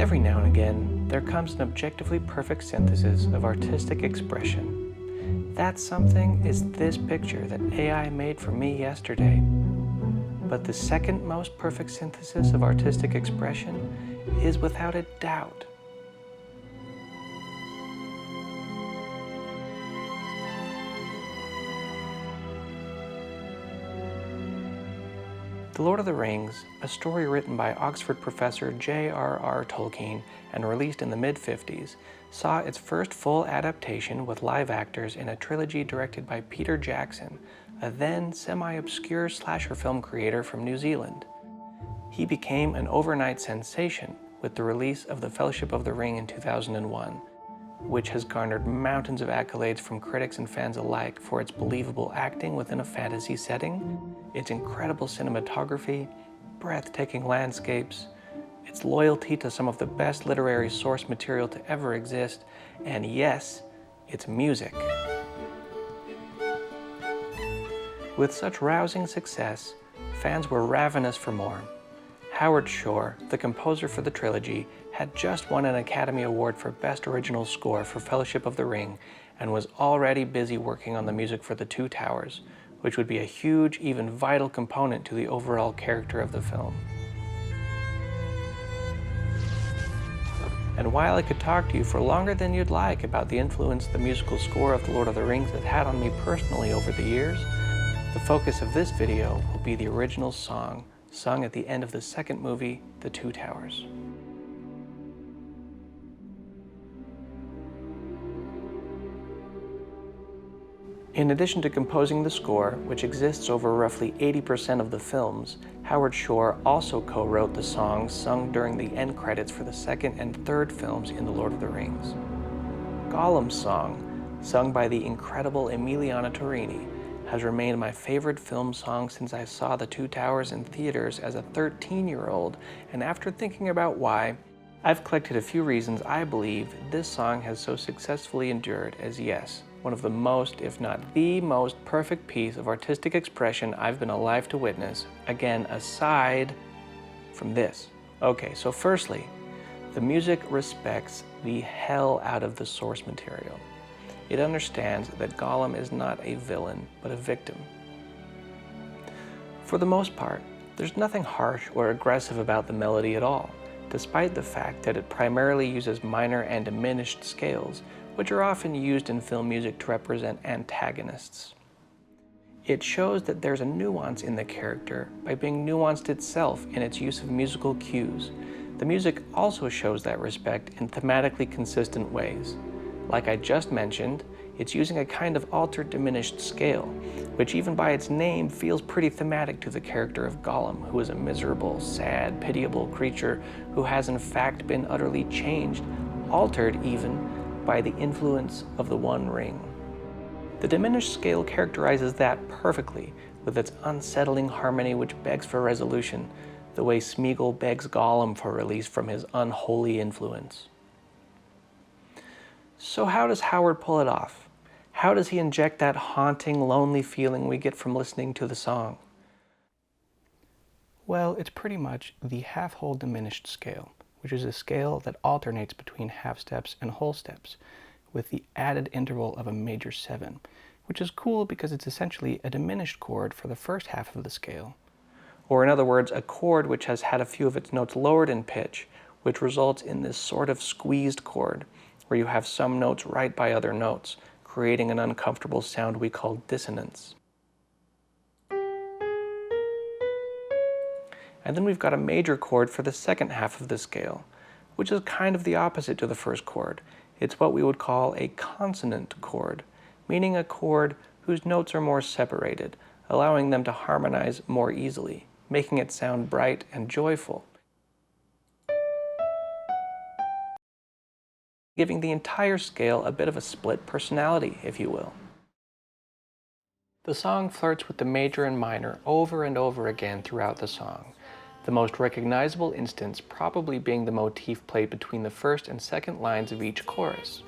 Every now and again, there comes an objectively perfect synthesis of artistic expression. That something is this picture that AI made for me yesterday. But the second most perfect synthesis of artistic expression is without a doubt The Lord of the Rings, a story written by Oxford professor J.R.R. Tolkien and released in the mid-50s, saw its first full adaptation with live actors in a trilogy directed by Peter Jackson, a then semi-obscure slasher film creator from New Zealand. He became an overnight sensation with the release of The Fellowship of the Ring in 2001, which has garnered mountains of accolades from critics and fans alike for its believable acting within a fantasy setting, its incredible cinematography, breathtaking landscapes, its loyalty to some of the best literary source material to ever exist, and yes, its music. With such rousing success, fans were ravenous for more. Howard Shore, the composer for the trilogy, had just won an Academy Award for Best Original Score for Fellowship of the Ring and was already busy working on the music for The Two Towers, which would be a huge, even vital component to the overall character of the film. And while I could talk to you for longer than you'd like about the influence the musical score of The Lord of the Rings has had on me personally over the years, the focus of this video will be the original song sung at the end of the second movie, The Two Towers. In addition to composing the score, which exists over roughly 80% of the films, Howard Shore also co-wrote the songs sung during the end credits for the second and third films in The Lord of the Rings. Gollum's song, sung by the incredible Emiliana Torrini, has remained my favorite film song since I saw The Two Towers in theaters as a 13-year-old, and after thinking about why, I've collected a few reasons I believe this song has so successfully endured as, yes, one of the most, if not the most perfect piece of artistic expression I've been alive to witness, again, aside from this. Okay, so firstly, the music respects the hell out of the source material. It understands that Gollum is not a villain, but a victim. For the most part, there's nothing harsh or aggressive about the melody at all, despite the fact that it primarily uses minor and diminished scales, which are often used in film music to represent antagonists. It shows that there's a nuance in the character by being nuanced itself in its use of musical cues. The music also shows that respect in thematically consistent ways. Like I just mentioned, it's using a kind of altered diminished scale, which even by its name feels pretty thematic to the character of Gollum, who is a miserable, sad, pitiable creature who has in fact been utterly changed, altered even, by the influence of the One Ring. The diminished scale characterizes that perfectly, with its unsettling harmony which begs for resolution, the way Smeagol begs Gollum for release from his unholy influence. So how does Howard pull it off? How does he inject that haunting, lonely feeling we get from listening to the song? Well, it's pretty much the half-whole diminished scale, which is a scale that alternates between half steps and whole steps, with the added interval of a major 7, which is cool because it's essentially a diminished chord for the first half of the scale. Or in other words, a chord which has had a few of its notes lowered in pitch, which results in this sort of squeezed chord, where you have some notes right by other notes, creating an uncomfortable sound we call dissonance. And then we've got a major chord for the second half of the scale, which is kind of the opposite to the first chord. It's what we would call a consonant chord, meaning a chord whose notes are more separated, allowing them to harmonize more easily, making it sound bright and joyful, giving the entire scale a bit of a split personality, if you will. The song flirts with the major and minor over and over again throughout the song, the most recognizable instance probably being the motif played between the first and second lines of each chorus.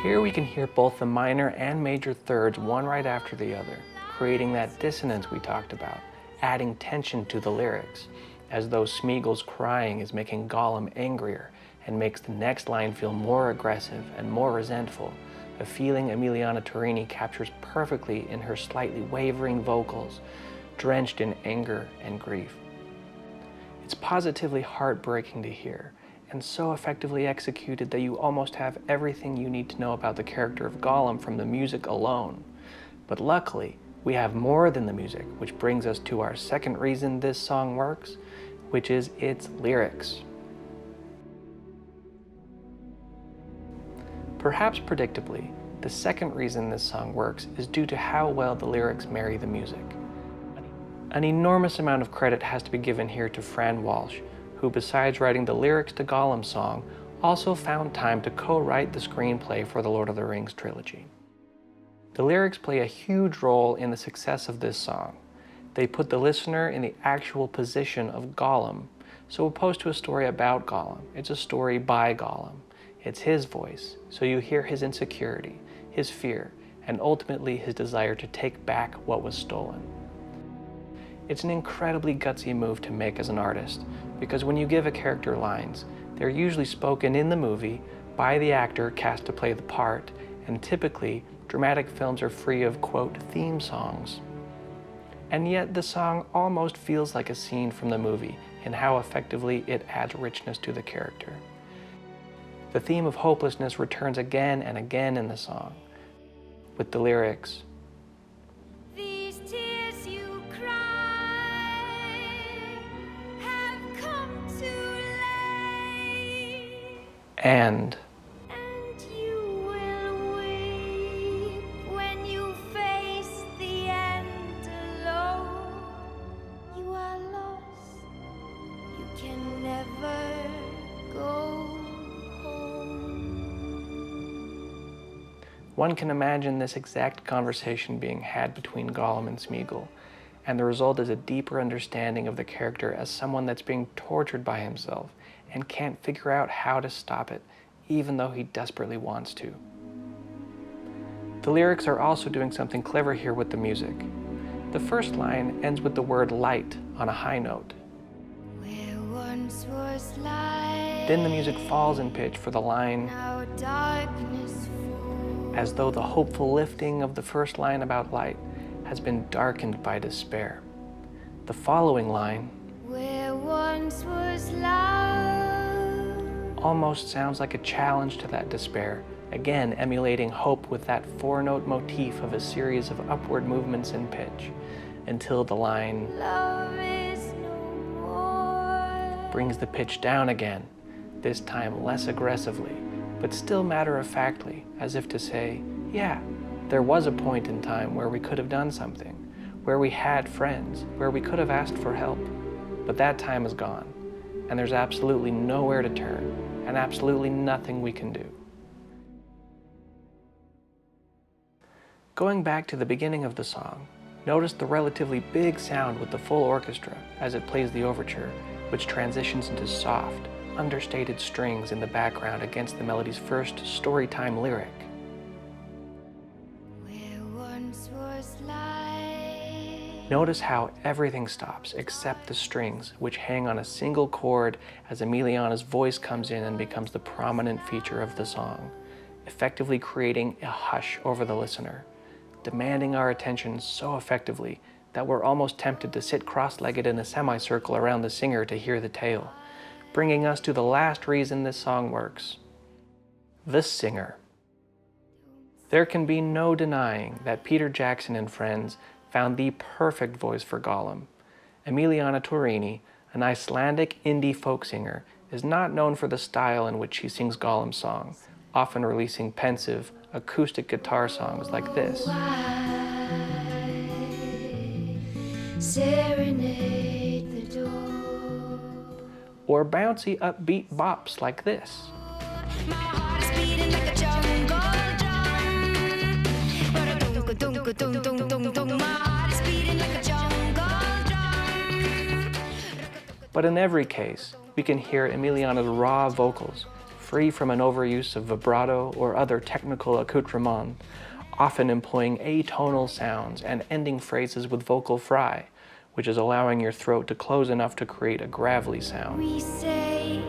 Here we can hear both the minor and major thirds one right after the other, creating that dissonance we talked about, adding tension to the lyrics, as though Smeagol's crying is making Gollum angrier and makes the next line feel more aggressive and more resentful, a feeling Emiliana Torrini captures perfectly in her slightly wavering vocals, drenched in anger and grief. It's positively heartbreaking to hear, and so effectively executed that you almost have everything you need to know about the character of Gollum from the music alone. But luckily, we have more than the music, which brings us to our second reason this song works, which is its lyrics. Perhaps predictably, the second reason this song works is due to how well the lyrics marry the music. An enormous amount of credit has to be given here to Fran Walsh, who besides writing the lyrics to Gollum's song, also found time to co-write the screenplay for the Lord of the Rings trilogy. The lyrics play a huge role in the success of this song. They put the listener in the actual position of Gollum, so opposed to a story about Gollum, it's a story by Gollum. It's his voice, so you hear his insecurity, his fear, and ultimately his desire to take back what was stolen. It's an incredibly gutsy move to make as an artist, because when you give a character lines, they're usually spoken in the movie by the actor cast to play the part, and typically, dramatic films are free of, quote, theme songs. And yet the song almost feels like a scene from the movie in how effectively it adds richness to the character. The theme of hopelessness returns again and again in the song, with the lyrics, "These tears you cry have come too late, and and you will weep when you face the end alone. You are lost, you can never go home." one can imagine this exact conversation being had between Gollum and Smeagol, and the result is a deeper understanding of the character as someone that's being tortured by himself and can't figure out how to stop it, even though he desperately wants to. The lyrics are also doing something clever here with the music. The first line ends with the word light on a high note. Where once was light, Then the music falls in pitch for the line, now darkness falls. as though the hopeful lifting of the first line about light has been darkened by despair. The following line Where once was love, almost sounds like a challenge to that despair, again emulating hope with that four-note motif of a series of upward movements in pitch, until the line love is no more. brings the pitch down again, this time less aggressively, but still matter-of-factly, as if to say, yeah, there was a point in time where we could have done something, where we had friends, where we could have asked for help, but that time is gone, and there's absolutely nowhere to turn, and absolutely nothing we can do. Going back to the beginning of the song, notice the relatively big sound with the full orchestra as it plays the overture, which transitions into soft, understated strings in the background against the melody's first storytime lyric. Where once was light, Notice how everything stops except the strings, which hang on a single chord as Emiliana's voice comes in and becomes the prominent feature of the song, effectively creating a hush over the listener, demanding our attention so effectively that we're almost tempted to sit cross-legged in a semicircle around the singer to hear the tale, bringing us to the last reason this song works: the singer. There can be no denying that Peter Jackson and friends found the perfect voice for Gollum. Emiliana Torrini, an Icelandic indie folk singer, is not known for the style in which she sings Gollum's song, often releasing pensive, acoustic guitar songs like this, serenade the door. or bouncy, upbeat bops like this. My heart is beating like a jungle drum. Ba-da-dum-ka-dum-ka-dum-dum-dum-dum. My heart is beating like a jungle drum. But in every case, we can hear Emiliana's raw vocals, free from an overuse of vibrato or other technical accoutrement, often employing atonal sounds and ending phrases with vocal fry, which is allowing your throat to close enough to create a gravelly sound. We say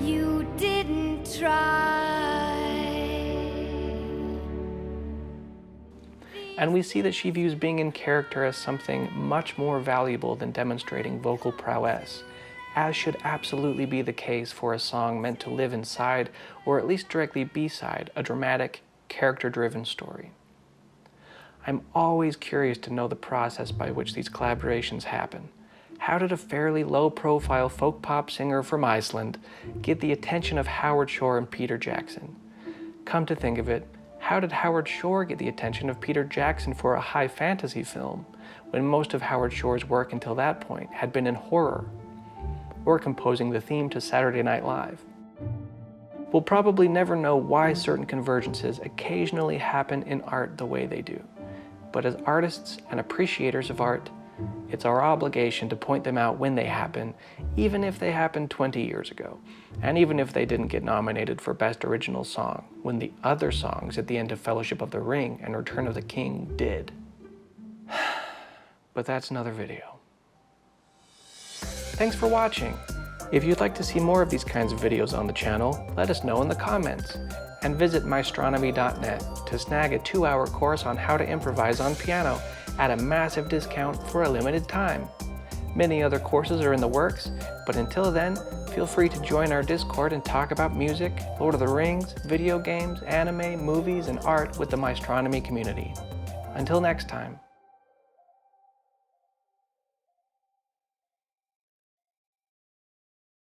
you didn't try. And we see that she views being in character as something much more valuable than demonstrating vocal prowess, as should absolutely be the case for a song meant to live inside, or at least directly beside, a dramatic, character-driven story. I'm always curious to know the process by which these collaborations happen. How did a fairly low-profile folk pop singer from Iceland get the attention of Howard Shore and Peter Jackson? Come to think of it, how did Howard Shore get the attention of Peter Jackson for a high fantasy film, when most of Howard Shore's work until that point had been in horror, or composing the theme to Saturday Night Live? We'll probably never know why certain convergences occasionally happen in art the way they do, but as artists and appreciators of art, it's our obligation to point them out when they happen, even if they happened 20 years ago, and even if they didn't get nominated for Best Original Song, when the other songs at the end of Fellowship of the Ring and Return of the King did. But that's another video. Thanks for watching. If you'd like to see more of these kinds of videos on the channel, let us know in the comments. And visit Maestronomy.net to snag a 2-hour course on how to improvise on piano at a massive discount for a limited time. Many other courses are in the works, but until then, feel free to join our Discord and talk about music, Lord of the Rings, video games, anime, movies, and art with the Maestronomy community. Until next time.